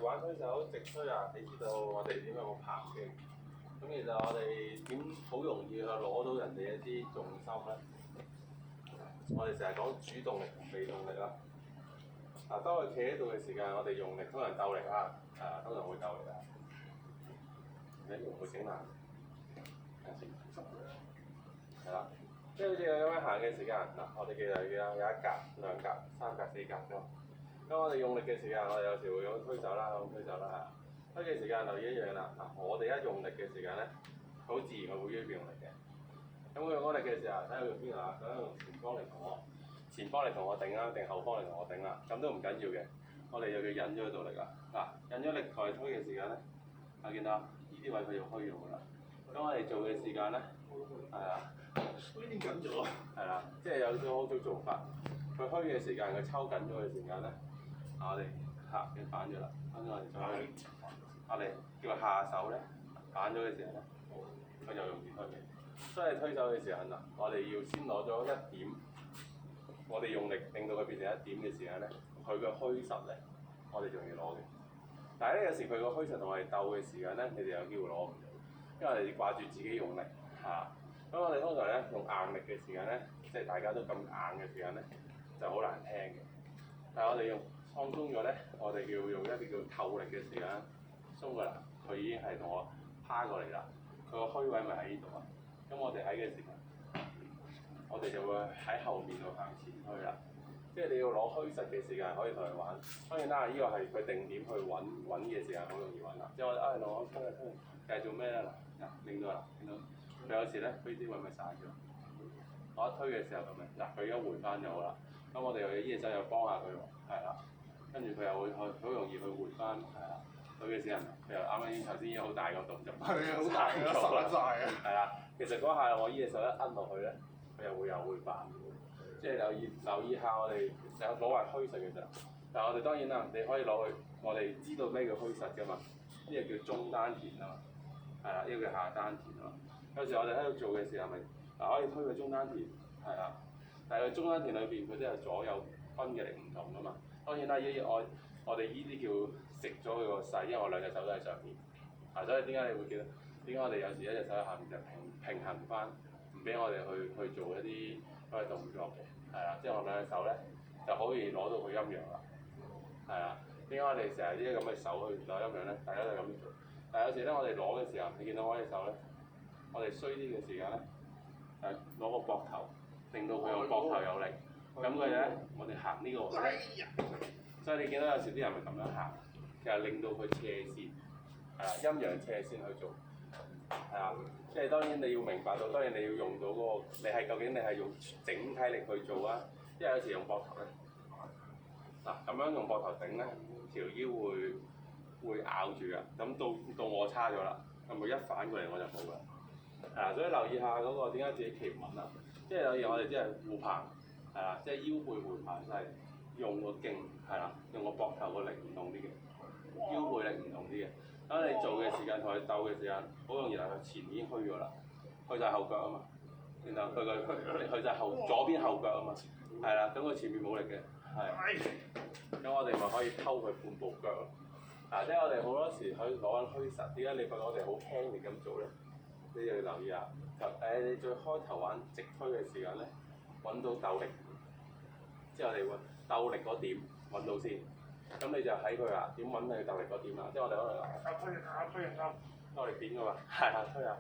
玩推手直推啊，你知道我哋點樣個拍嘅？咁其實我哋點好容易去攞到人哋一啲重心咧？我哋成日講主動力同被動力啦。當佢企喺度嘅時間，我哋用力通常鬥力啊，通常會鬥力啊。你會唔會整爛？係啦，即係好似咁樣行嘅時間，我哋記住有一格、兩格、三格、四格咁。咁我哋用力嘅時間，我哋有時會用推手啦，咁推手啦推嘅時間留意一樣啦。我哋一用力嘅時間咧，好自然會用力嘅。咁佢用力嘅時候，睇下用邊度啊？想用前方嚟同我頂啊，定後方嚟同我頂啦？咁都唔緊要嘅。我哋又要引咗佢度力啦。引咗力抬推嘅時間咧，見到呢啲位佢要虛咗㗎啦。咁我哋做嘅時間咧，緊咗。係啦，即係有好多做法。佢虛嘅時間，佢抽緊咗嘅時間咧，我哋嘅反咗啦。跟住我哋再去，我哋叫佢下手咧，反咗嘅時候咧，佢就容易推嘅。所以推手嘅時候我哋要先攞咗一點，我哋用力令到佢變成一點嘅時間咧，佢嘅虛實咧，我哋仲要攞嘅。但係咧有時佢個虛實同我哋鬥嘅時間咧，你哋有機會攞唔到，因為我哋掛住自己用力嚇。咁我哋通常咧用硬力嘅時間咧，即係大家都咁硬嘅時間咧，就好難聽嘅。但係我哋用放鬆咗咧，我哋要用一啲叫透力嘅時間，鬆㗎啦，佢已經係同我趴過嚟啦。佢個虛位咪喺呢度啊。咁我哋喺嘅時間，我哋就會喺後面度行前推啦。即係你要攞虛實嘅時間可以同佢玩。當然啦，呢個係佢定點去揾嘅時間，好容易揾啦。即係我哋同我推嚟推去，繼續咩咧令到佢有時咧，佢啲位咪散咗。我一推嘅時候咁樣，佢而家回翻咗啦。咁我哋又呢隻手又幫下佢喎，係啦。跟住佢又會好容易去回翻，係啦。佢嘅時候，佢又啱啱頭先已經好大個動作，係啊，好大啊，散晒啊。係啦，其實嗰下我呢隻手一摁落去咧，佢又會翻。即係留意下我哋成日攞埋虛實嘅時候。但係我哋當然啦，你可以攞去，我哋知道咩叫虛實㗎嘛？呢個叫中丹田啊嘛，係啦，呢個叫下丹田啊嘛。有時我哋喺度做嘅時候，咪可以推佢中丹田，係啦。但係佢中丹田裏邊佢都有左右分嘅力唔同㗎嘛。當然啦，我哋呢啲叫食咗佢個勢，因為我兩隻手都喺上面。所以點解你會記得？點解我哋有時一隻手喺下面就平衡翻，唔俾我哋去做一啲嗰啲動作嘅，係啦。即係我兩隻手咧就好容易攞到佢陰陽啦，係啊。點解我哋成日呢啲咁嘅手去攞陰陽咧？大家都係咁做。但係有時咧，我哋攞嘅時候，你見到我隻手咧，我哋衰啲嘅時間咧，攞個膊頭，令到佢個膊頭有力。咁佢咧，我哋行呢個位，所以你見到有時啲人咪咁樣行，其實令到佢斜線，陰陽斜線去做，係啊。即係當然你要明白到，當然你要用到嗰個，究竟你係用整體力去做啊，因為有時用膊頭咧，咁樣用膊頭頂咧，條腰會咬住㗎。咁到我差咗啦，咁佢一反過嚟我就冇啦。所以留意下嗰個點解自己企唔穩啦。即係有時我哋即係護棚，係啦，即係腰背護棚就係用個勁，係啦，用個膊頭個力唔同啲嘅，腰背力唔同啲嘅。當你做嘅時間同佢鬥嘅時間，好容易係佢前已經虛咗啦，去晒後腳啊嘛。然後佢去晒左邊後腳啊嘛，係啦，咁佢前面冇力嘅，係。咁我哋咪可以偷佢半步腳咯。即係我哋好多時可以攞緊虛實，點解你覺得我哋好輕力咁做咧？你要留意下。你最開頭玩直推嘅時間咧，揾到鬥力，即係我哋會鬥力嗰點揾到先。咁你就喺佢話點揾佢鬥力嗰點啊？即係我哋可能推鬥力點㗎嘛，係啊，推下。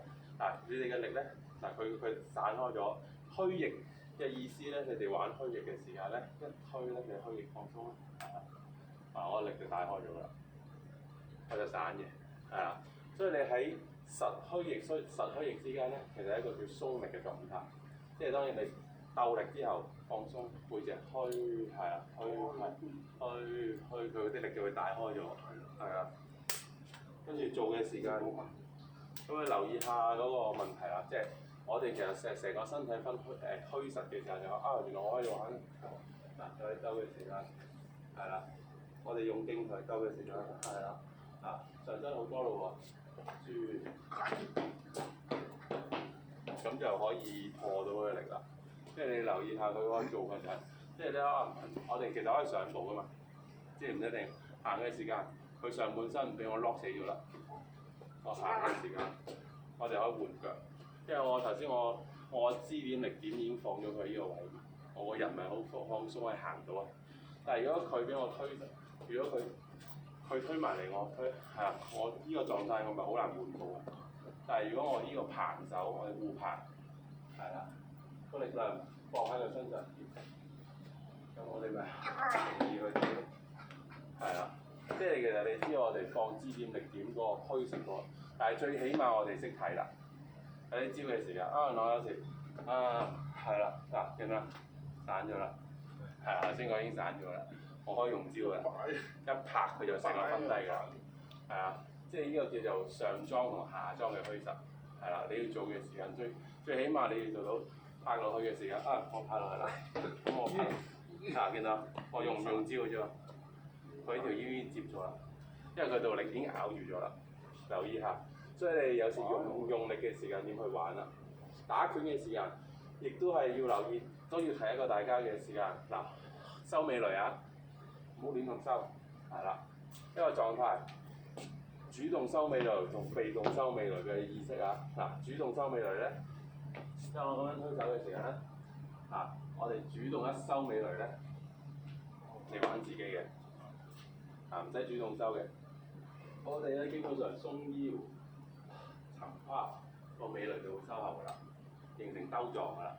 你哋嘅力咧，佢散開咗，虛翼嘅意思咧，你哋玩虛翼嘅時間咧，一推咧你虛翼放鬆啦，我力就大開咗啦，佢就散嘅，係啊。所以你喺實虛翼之間咧，其實係一個叫鬆力嘅狀態。即係當然你鬥力之後放鬆，背脊虛，係啊，虛佢嗰啲力就會大開咗，係啊。跟住做嘅時間，咁你留意下嗰個問題啦。即係我哋其實成個身體分虛實嘅時候就原來我可以玩再鬥嘅時間，係啦。我哋用勁嚟鬥嘅時間，係啦。上身好多咯喎，咁就可以破到佢嘅力啦。即係你留意下佢嗰個做法就係，即係咧我哋其實可以上步噶嘛，即係唔一定行嘅時間，佢上半身俾我 lock 死咗啦。我行嘅時間，我哋可以換腳，因為我頭先我支點力點已經放咗佢呢個位，我個人咪好放鬆可以行到啊。但係如果佢俾我推，如果佢推埋嚟我推，係啊，我呢個狀態我咪好難換到啊。但係如果我呢個棚手，我哋護棚，係啦，個力量放喺佢身上，咁我哋咪容易去推，係啦。即係其實你知我哋放支點力點嗰個虛實喎，但係最起碼我哋識睇啦。喺啲招嘅時間我有時係啦，嗱見啦，散咗啦，係頭先我已經散咗啦，我可以用招啦，一拍佢就成個瞓低㗎啦，係啊，即係呢個叫做上裝同下裝嘅虛實，係啦，你要做嘅時間最起碼你要做到拍落去嘅時間我拍落去啦，咁我拍，見到我用唔用招嘅啫？佢條腰已經接咗啦，因為佢度力已經咬住咗啦。留意下，所以你有時用力嘅時間點去玩啦。打拳嘅時間，亦都係要留意，都要提一個大家嘅時間。嗱，收尾雷啊，唔好亂咁收，係啦。一個狀態，主動收尾雷同被動收尾雷嘅意識啊。嗱，主動收尾雷咧，當我咁樣推手嘅時間咧，我哋主動一收尾雷咧，你玩自己嘅。唔使主動收嘅，我哋咧基本上鬆腰、沉胯個尾雷就會收後㗎啦，形成兜狀㗎啦，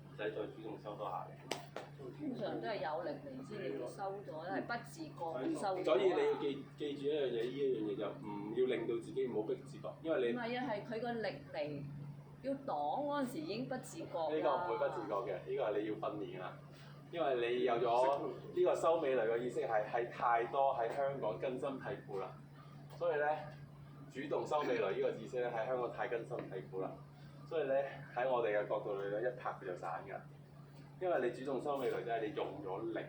唔使再主動收多下嘅。通常都係有力嚟先，你會收咗，都係不自覺會收咗。所以你要記住一樣嘢，呢一樣嘢就唔要令到自己唔好逼自覺，因為你唔係啊，係佢個力嚟要擋嗰陣時已經不自覺啦。呢個唔會不自覺嘅，呢個係你要訓練啊。因為你有咗呢個收尾雷嘅意識係太多喺香港根深蒂固啦，所以咧主動收尾雷呢個意識咧喺香港太根深蒂固啦，所以咧喺我哋嘅角度裏咧一拍佢就散㗎，因為你主動收尾雷即係你用咗力。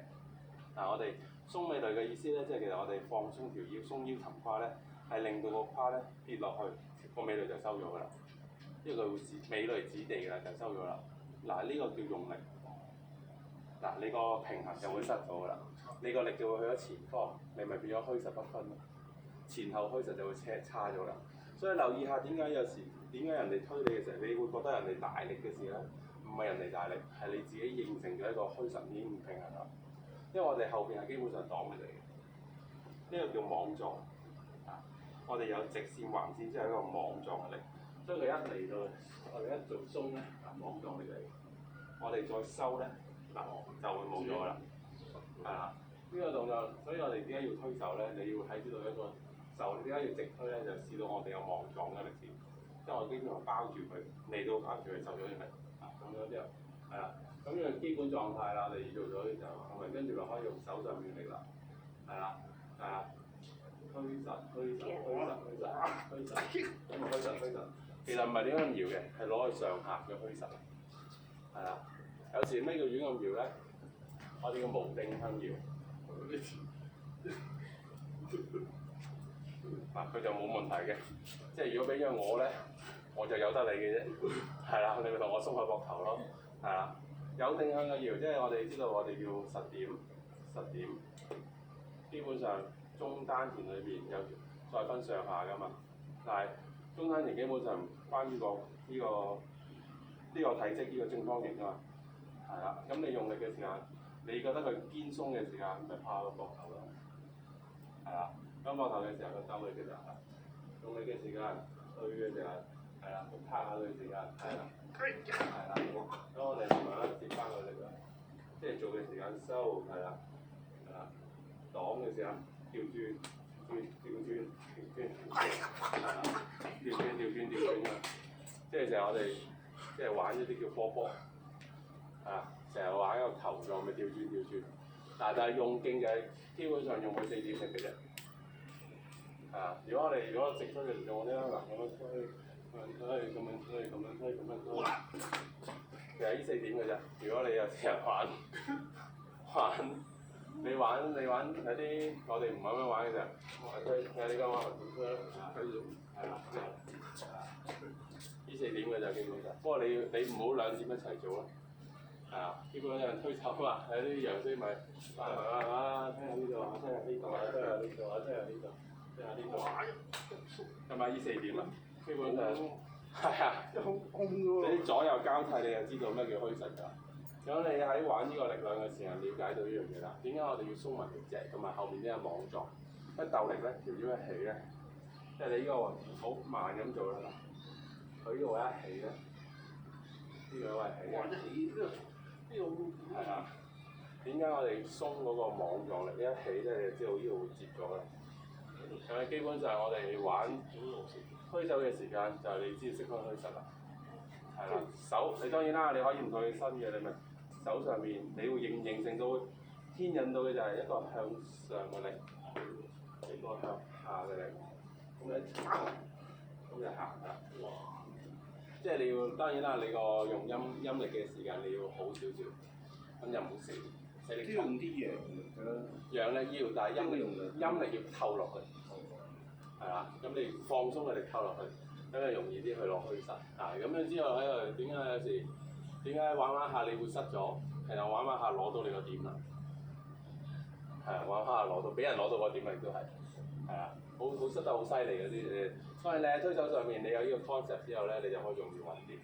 我哋鬆尾雷嘅意思咧，即係其實我哋放鬆條腰、鬆腰沉胯咧，係令到個胯咧跌落去，個尾雷就收咗㗎啦，因為佢會尾雷指地㗎啦，就收咗啦。嗱，呢個叫用力。嗱，你個平衡就會失咗㗎啦，你個力就會去咗前方，你咪變咗虛實不分咯。前後虛實就會差咗啦。所以留意下點解有時點解人哋推你嘅時候，你會覺得人哋大力嘅時咧，唔係人哋大力，係你自己形成咗一個虛實已經唔平衡啦。因為我哋後邊係基本上擋佢哋嘅，呢個叫網狀。我哋有直線、橫線，即係一個網狀嘅力。所以佢一嚟到，我哋一做鬆咧，網狀力嚟。我哋再收咧。就會冇咗啦，係啦。呢個動作，所以我哋點解要推手咧？你要喺呢度一個手，點解要直推咧？就試到我哋有網狀嘅力點，即係我基本上包住佢，嚟到包住佢受咗啲力，咁樣之後，係啦。咁呢個基本狀態啦，我哋做咗嘅時候，係咪跟住就可以用手上面力啦？係啦，係啦。虛實，咁啊虛實，其實唔係點樣搖嘅，係攞去上下嘅虛實，係啦。有時咩叫亂咁搖咧？我哋叫無定向搖。佢就冇問題嘅。即係如果俾咗我咧，我就由得你嘅啫。係啦，你咪同我鬆下膊頭咯。係啦，有定向嘅搖，即係我哋知道我哋叫實點。基本上中丹田裏邊有再分上下㗎嘛。但係中丹田基本上關於呢個體積呢個正方形㗎嘛。係啦，咁你用力嘅時間，你覺得佢堅鬆嘅時間，咪拍個膊頭咯。係啦，咁膊頭嘅時候，佢收力嘅時候，用力嘅時間，推嘅時候，係啦，拍下佢嘅時間，係啦，咁我哋慢慢接翻個力量，即係做嘅時間收，係啦，擋嘅時候調轉，係啦，調轉啊！即係成日我哋即係玩一啲叫波。成日玩一個球狀咪調轉，但係用勁就係基本上用佢4點力嘅啫。如果直推嘅用呢，嗱咁樣推，咁樣推，其實呢4點嘅啫。如果你有成日玩，你玩有啲我哋唔係咁樣玩嘅時候，推睇你咁玩推咗，係啦，呢4點嘅就基本上。不過你唔好2點一齊做啦。基本上有人推手啊，有啲羊衰咪推下呢度，推下呢度，推下呢度，即係呢度，係咪依4點啊？基本上係啊，你左右交替，你就知道咩叫虛實㗎。咁你喺玩呢個力量嘅時候，了解到呢樣嘢啦。點解我哋要鬆埋條脊，同埋後面呢個網狀？一鬥力咧，條腰一起咧，即係你呢個好慢咁做啦。佢呢個位一起咧，呢個位起嘅。係啊。點解我哋鬆嗰個網狀力？一起咧，你就知道呢度會接咗啦。咁基本上我哋玩虛手嘅時間，就係你知識開虛實啦。係啦，手你當然啦，你可以唔對身嘅，你咪手上面你要形成到牽引到嘅就係一個向上嘅力，一個向下嘅力，咁樣咁就行啦。即係你要當然啦，你個用陰力嘅時間你要好少少，咁就唔好死力。用啲陽力要，但係陰力要透落去。係啦，咁你放鬆嘅力透落去，咁就容易啲去攞虛實。咁樣之後喺度點解有時點解玩下你會失咗？其實玩下攞到你個點啦。係啊，玩下攞到，俾人攞到個點亦都係。係啊，好失得好犀利嗰啲誒。所以你喺推手上面，你有呢個 concept 之後咧，你就可以容易揾啲。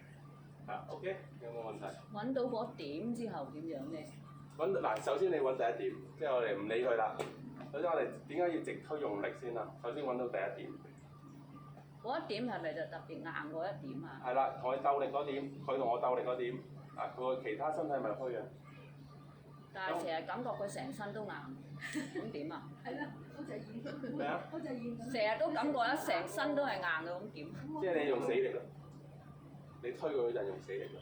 OK， 有冇問題？揾到嗰點之後點樣咧？首先你揾第一點，即係我哋唔理佢啦。首先我哋點解要直推用力先啊？首先揾到第一點。嗰一點係咪就特別硬嗰一點啊？係啦，同佢鬥力嗰點，佢同我鬥力嗰點，佢個其他身體咪虛啊。但係成日感覺佢成身都硬，咁點啊？係啦，嗰隻耳。咩啊？嗰隻耳。成日都感覺一成身都係硬嘅，咁點？即係你用死力咯，你推佢嗰陣用死力咯，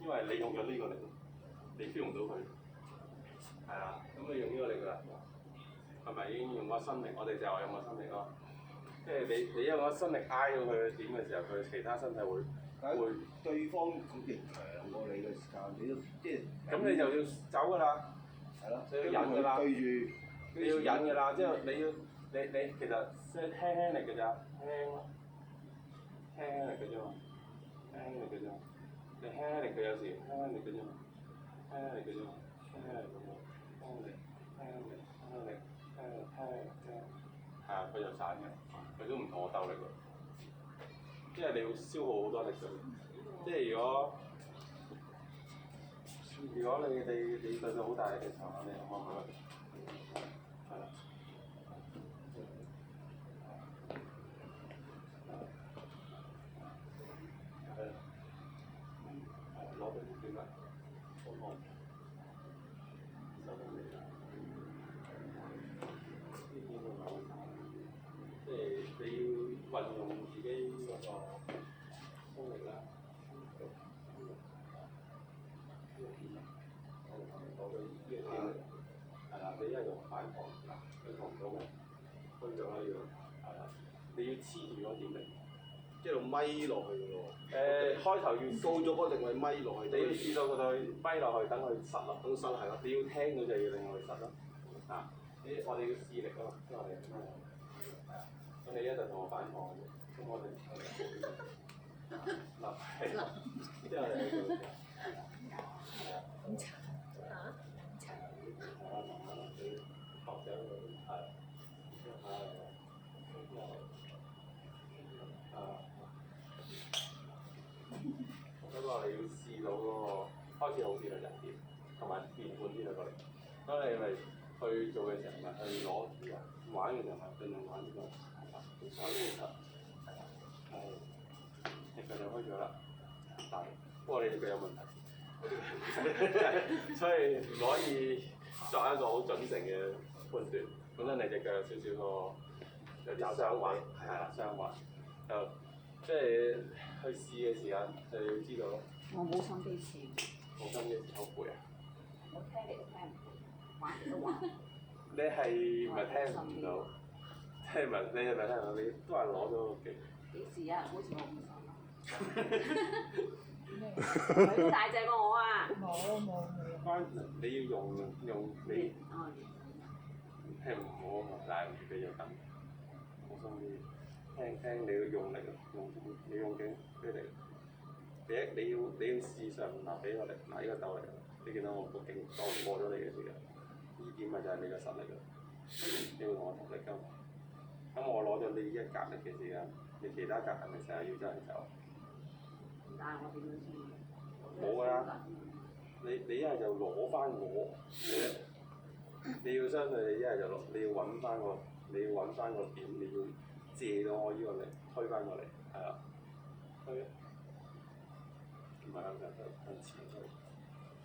因為你用咗呢個力，你 feel 唔到佢。係啊，咁你用呢個力啦，係咪已經用個身力？我哋就話用個身力咯。即係你因為個身力挨到佢嘅點嘅時候，佢其他身體會對方咁勁強過你嘅時間，你都即係咁你就要走㗎啦。係咯，你要忍㗎啦。對住你要忍㗎啦，即係你其實即係輕力㗎咋，輕力㗎啫嘛，輕力㗎啫嘛。你輕力佢有時輕力㗎啫嘛，輕力㗎啫嘛，輕力㗎啫嘛，輕力。係啊，佢就散嘅，佢都唔同我鬥力喎。即係你要消耗好多力㗎。即係如果你對佢好大力嘅時候，你可唔可以？係啦。攞到點啊？好。即係你要運用自己嗰個功力啦。係啦，你一係用反抗，佢同唔到嘅，推咗啦要，係啦，你要黐住嗰點力，一路咪落去㗎喎。開頭要高咗嗰力咪咪落去，你要試到佢咪落去，等佢實咯，等實係咯。你要聽到就要令佢實咯。我哋要試力啊嘛，因為我哋係啊，咁你一陣同我反抗嘅，咁我哋嗱係，之後你去做嘅，係啊。不過你要試到嗰個開始好啲嘅人點，同埋變換啲嘅個力。咁你咪去做嘅時候咪去攞啲啊，玩嘅時候咪盡量玩呢個係啦，啲手其實係啦，係力就開咗啦，但係不過你哋腳有問題，所以唔可以作一個好準成嘅判斷。本身你隻腳有少少個有啲傷患，係啦傷患，就即係去試嘅時間就要知道咯。我冇心機試。冇心機試好攰啊！我聽嚟都聽唔到，玩嚟都玩。你係咪聽唔到？你係咪聽唔到？你都係攞咗個勁。幾時啊？好似我咁細。佢都大隻過我啊！冇。關你要用你聽唔好啊嘛，但係你要等，冇心機聽你要用力，你用勁啲力。你要試上嗱俾個力，嗱呢個鬥力，你見到我個勁過咗你嘅時間，呢點咪就係你嘅實力啦。你要同我同力㗎嘛，咁我攞咗呢一格力嘅時間，你其他格係咪成日要真係走？但係我點樣先？冇㗎啦，你一係就攞翻我，你要相對你一係就攞，你要揾翻個點，你要借到我呢個力推翻過嚟，係啦，推，唔係向上推，向前推，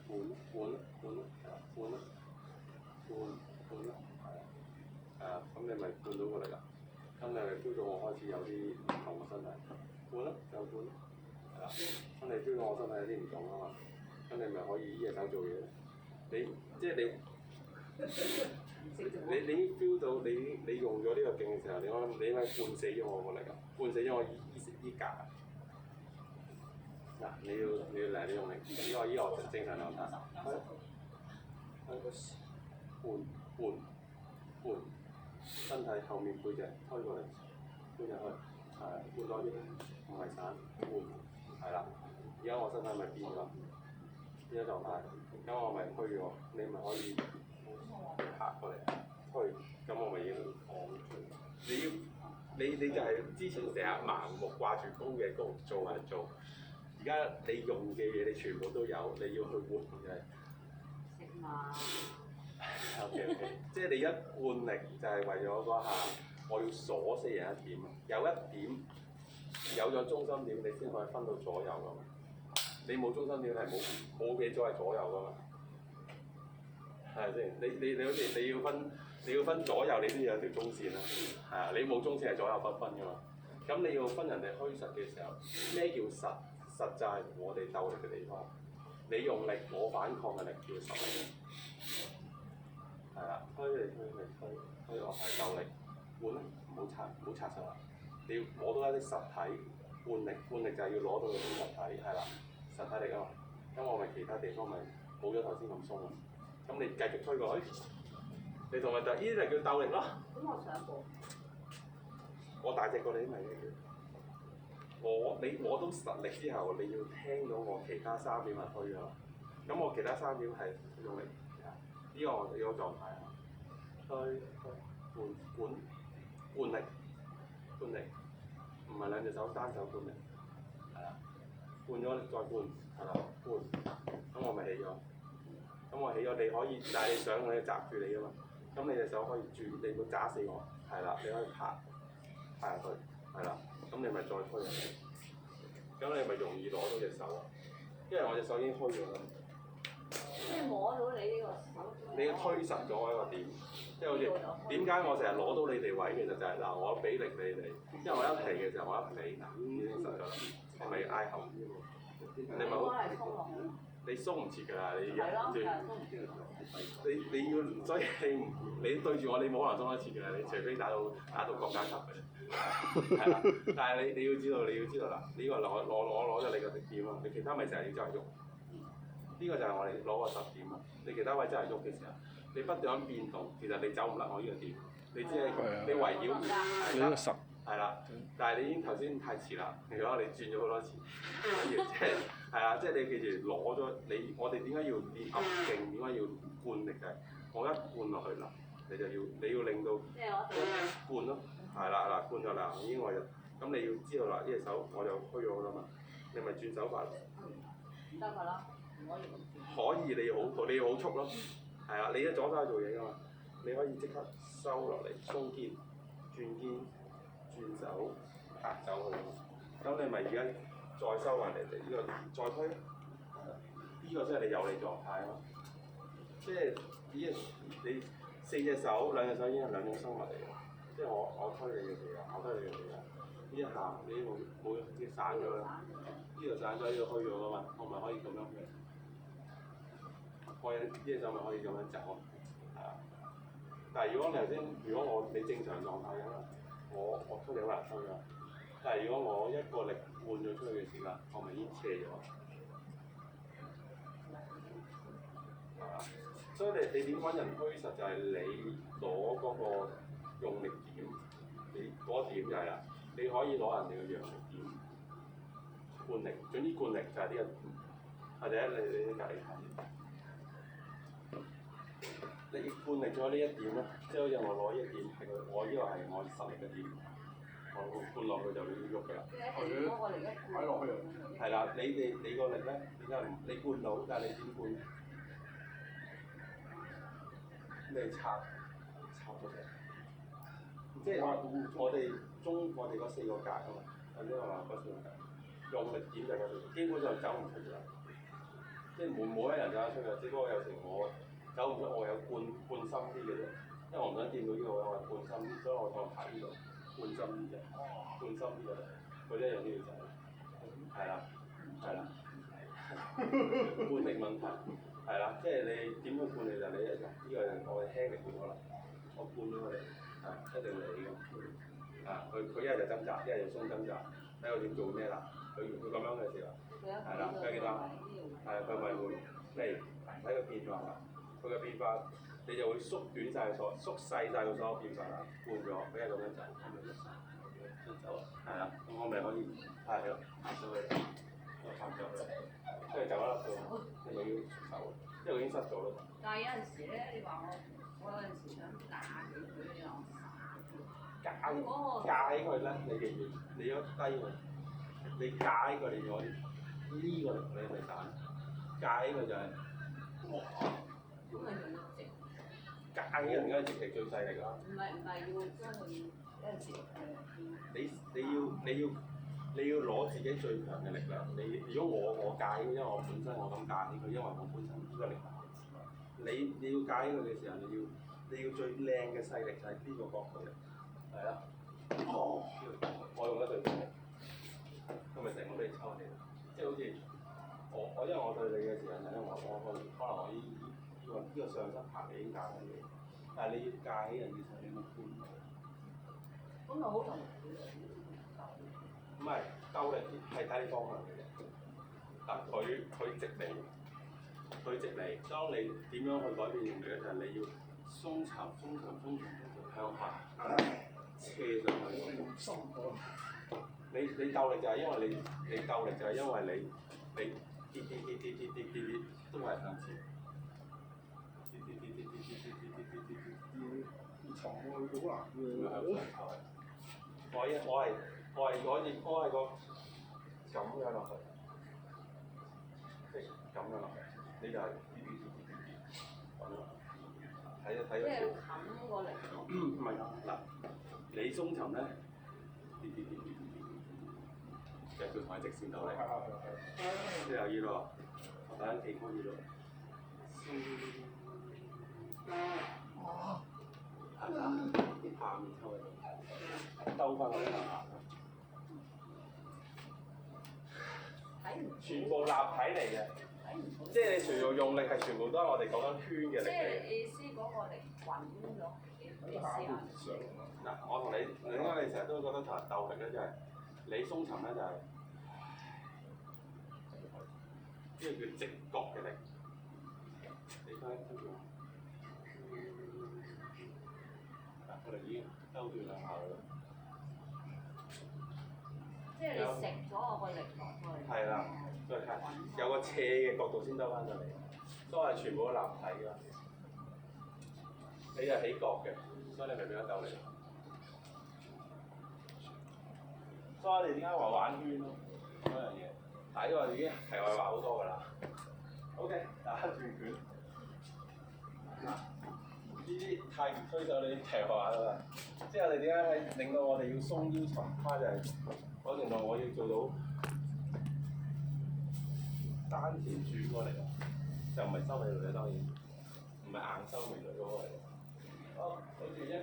換啦，係啦，換啦，係啊，咁你咪換到過嚟啦。咁你咪 feel 到我開始有啲唔同嘅身體，換啦，就換啦，係啦。咁你 feel 到我身體有啲唔同啊嘛，咁你咪可以依隻手做嘢。你即係你已經 feel 到你用咗呢個勁嘅時候，你應該灌死咗我個力啊，灌死咗我依格啊！嗱，你要嚟你用力，依個正常狀態，換，身體後面背脊推過嚟，推入去，係換多啲，唔係散，換，係啦。而家我身體咪變咗，呢個狀態，咁我咪推咗，你咪可以拍過嚟，推，咁我咪要你就係之前成日盲目掛住高嘅高做，而家你用嘅嘢你全部都有，你要去換嘅。食嘛。OK， 即係你一換力就係為咗嗰下，我要鎖死人一點，有一點有咗中心點，你先可以分到左右噶嘛。你冇中心點係冇嘢左係左右噶嘛，係咪先？你好似你要分左右，你先有條中線啦，係啊，你冇中線係左右不分噶嘛。咁你要分人哋虛實嘅時候，咩叫實？實就係我哋鬥力嘅地方。你用力，我反抗嘅力叫實力。係啦，推落係鬥力，換啦，唔好拆實啦。你要攞到一啲實體，換力就係要攞到嗰啲實體，係啦，實體力啊嘛。咁我咪其他地方咪冇咗頭先咁鬆啊。咁你繼續推過去，你同咪就呢啲就叫鬥力咯。咁我上步。我大隻過你咪嘅。你攞到實力之後，你要聽到我其他3點係推啊。咁我其他3點係用力。呢個我哋嗰個狀態啊，推換力，唔係兩隻手單手換力，係啦，換咗再換，係啦，換，咁我咪起咗，咁我起咗你可以，但係你想我要擲住你啊嘛，咁你隻手可以轉，你唔好砸死我，係啦，你可以拍下去，係啦，咁你咪再推入去，咁你咪容易攞到隻手啊，因為我隻手已經虛咗啦。即係摸到你呢個手。你要推實咗一個點，即係好似點解我成日攞到你哋位，其實就係嗱，我俾力你哋，因為我一提嘅時候，我一俾已經實咗啦，我咪挨後，你咪好，你鬆唔切㗎啦，你要，所以你對住我，你冇可能鬆得切㗎啦，你除非打到國家級嘅，係啦，但係你要知道啦，呢個攞咗你個點啊，你其他咪成日要周圍喐。呢個就係我哋攞個實點啊！你其他位真係喐嘅時候，你不斷咁變動，其實你走唔甩我呢個點。你只係你圍繞係啦，係啦，但係你已經頭先太遲啦。如果你轉咗好多次，即係係啊，即係你記住攞咗你，我哋點解要練合勁？點解要灌力嘅？我一灌落去啦，你要令到灌咯，係啦嗱，灌咗啦，已經我就咁你要知道啦，呢隻手我就虛咗啦嘛，你咪轉手法。得㗎啦。可以，你要好速咯，係啊，你一左手做嘢㗎嘛，你可以即刻收落嚟，鬆肩、轉手、拍走佢，咁你咪而家再收埋嚟，呢個再推，呢個先係你有利狀態咯，即係你4隻手2隻手已經係2種生物嚟嘅，即係我推你嘅時候，呢一下你冇散咗啦，呢度散咗，呢度虛咗㗎嘛，我咪可以咁樣嘅。呢隻手咪可以咁樣走，係啊。但係如果你正常狀態嘅啦，我推你好難推㗎。但係如果我一個力換咗出去嘅時間，我咪已經斜咗。係啊，所以你點揾人虛實就係你攞嗰個用力點，你嗰點就係啦。你可以攞人哋嘅陽力點，灌力，總之灌力就係呢個點，或者你隔離睇。你灌力咗呢一點咧，即係好似我攞呢一點係我呢個係我實力嘅點，我灌落去就會喐㗎啦。擺落去啊！係啦，你個力咧點解唔你灌到？但係你點灌？你插咗佢。即係我哋嗰4個格啊嘛，或者話嗰4個格，用力點就嗰4個，基本上走唔出㗎啦。即係冇一人走得出嘅，只不過有時我走唔出，我有灌深啲嘅啫，因為我唔想掂到呢個位，我係灌深啲，所以我就排呢度灌深啲啫，灌深啲嘅，佢一樣都要走，係啦，灌力問題，係啦，即係你點去灌力就你呢個人我係輕力灌可能，我灌咗佢哋，係一定嚟嘅，佢一係就掙扎，一係就鬆掙扎，睇佢點做咩啦，佢咁樣嘅時候，係啦，記得。係，佢咪會嚟睇個變化啦。佢嘅變化，你就會縮短曬縮細曬個所有變化啦。換咗，俾佢咁樣走，係啦。咁我咪可以係咯，所以插咗佢，跟住走啦佢，你咪要手，因為佢已經塞咗啦。但係有陣時咧，你話我有陣時想架起佢咧，架起佢咧，你記住，你要低佢，你架起佢，你可以呢個力你咪打。架起佢就係、哇！咁咪用直。架起人嗰陣直係最細力啦。唔係要將佢有陣時你要攞自己最強嘅力量。如果我架起，因為我本身我咁架起佢，因為我本身呢個力量。你要架起佢嘅時候，你要最靚嘅勢力就係呢個角度，係啦。我用得最強，咁咪成個俾你抽起，即係好似。因為我對你嘅時候，因為我可能我呢個上身拍你已經架起你，但係你要架起人嘅時候，你咪搬佢。咁咪好同唔係鬥力係睇你方向嘅啫。嗱，佢直嚟，當你點樣去改變用力咧？就係你要鬆沉向下斜上去。你鬥力就係因為你鬥力就係因為你。跌都係向前，沉落去好難嘅。我係個咁樣落去，即係咁樣落去，你就係咁樣，睇咗。即係冚過嚟。唔係嗱，你鬆沉咧，就叫同一直線到嚟。即係要咯，我等緊企高啲咯。下面抽嚟，兜翻嗰啲下。全部立體嚟嘅，即係你全部用力係全部都係我哋講緊圈嘅力嚟嘅。即係意思嗰個力滾咗，你試下。嗱，我同你點解你成日都覺得同人鬥力咧？就係你鬆沉咧，就係。呢個叫直角嘅力，你睇跟住，我哋已經兜斷兩下啦。即係你食咗我個力落去。係啦，再睇有個斜嘅角度先兜翻上嚟，都係全部都立體㗎。你係起角嘅，所以你咪變咗鬥力。所以你點解話玩圈咯？嗰樣嘢。但係呢個已經題外話好多㗎啦。OK，打轉拳。嗱，呢啲太極推手你題外話啦嘛。即係我哋點解係令到我哋要鬆腰沉胯就係嗰程度我要做到單田轉過嚟啊！就唔係收尾女啊，當然唔係硬收尾女嗰個嚟。好，跟住一。